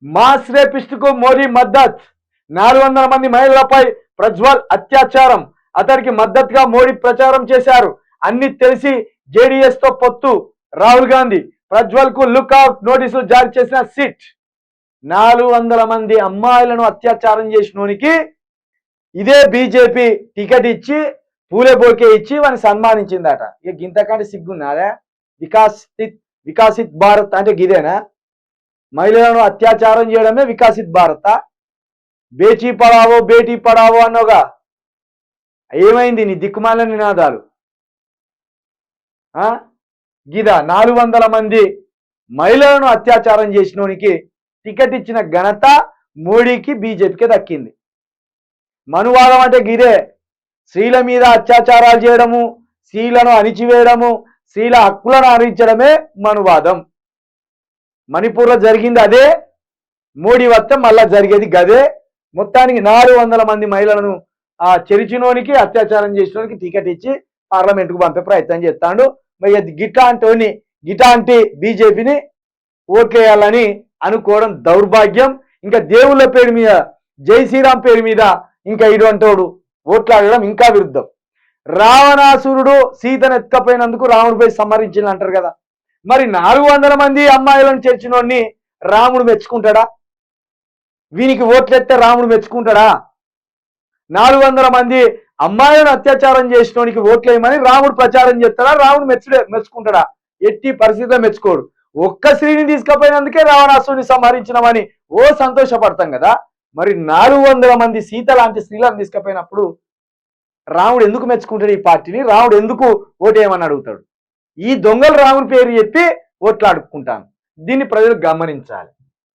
Mass రేపిస్టుకు Modi మద్దత్. 400 మంది మహిళలపై ప్రజ్వల్ అత్యాచారం. అతనికి మద్దతుగా మోడీ ప్రచారం చేశారు. అన్ని తెలిసి జేడీఎస్ తో పొత్తు. రాహుల్ గాంధీ ప్రజ్వల్ కు లుక్అవుట్ నోటీసులు జారీ చేసిన సిట్. 400 మంది అమ్మాయిలను అత్యాచారం చేసినోనికి ఇదే బీజేపీ టికెట్ ఇచ్చి పూలే బోకే ఇచ్చి వాని సన్మానించిందట. ఇక గింతకంటే సిగ్గున్నారా? వికాసిత్ భారత్ అంటే గిదేనా? మహిళలను అత్యాచారం చేయడమే వికాసిత్ భారత? బేటీ పడావో బేటీ పడావో అన్నోగా ఏమైంది నీ దిక్కుమాల నినాదాలు? గిదా 400 మంది మహిళలను అత్యాచారం చేసినోనికి టికెట్ ఇచ్చిన ఘనత మోడీకి బీజేపీకి దక్కింది. మనువాదం అంటే గిదే. స్త్రీల మీద అత్యాచారాలు చేయడము, స్త్రీలను అణిచివేయడము, స్త్రీల హక్కులను హరించడమే మనువాదం. మణిపూర్లో జరిగింది అదే, మోడీ వస్తే మళ్ళా జరిగేది గదే. మొత్తానికి 400 మంది మహిళలను చెరిచినోనికి అత్యాచారం చేసినోనికి టికెట్ ఇచ్చి పార్లమెంటుకు పంపే ప్రయత్నం చేస్తాడు. మరి గిటాంటి బీజేపీని ఓట్లేయాలని అనుకోవడం దౌర్భాగ్యం. ఇంకా దేవుళ్ళ పేరు మీద, జై శ్రీరామ్ పేరు మీద ఇంకా ఇటువంటోడు ఓట్లాడడం ఇంకా విరుద్ధం. రావణాసురుడు సీతను ఎత్తుకపోయినందుకు రాముడిపై సంహరించింది అంటారు కదా. మరి 400 మంది అమ్మాయిలను చేర్చినోడిని రాముడు మెచ్చుకుంటాడా? వీనికి ఓట్లెత్తే రాముడు మెచ్చుకుంటాడా? 400 మంది అమ్మాయిలను అత్యాచారం చేసినోనికి ఓట్లేయమని రాముడు ప్రచారం చేస్తాడా? రాముడు మెచ్చుకుంటాడా? ఎట్టి పరిస్థితిలో మెచ్చుకోడు. ఒక్క స్త్రీని తీసుకుపోయినందుకే రావణాసురుని సంహరించినమని సంతోషపడతాం కదా. మరి 400 మంది సీత లాంటి స్త్రీలను తీసుకుపోయినప్పుడు రాముడు ఎందుకు మెచ్చుకుంటాడు ఈ పార్టీని? రాముడు ఎందుకు ఓటేయమని అడుగుతాడు? ఈ దొంగలు రాముడి పేరు చెప్పి ఓట్లాడుకుంటాను. దీన్ని ప్రజలు గమనించాలి.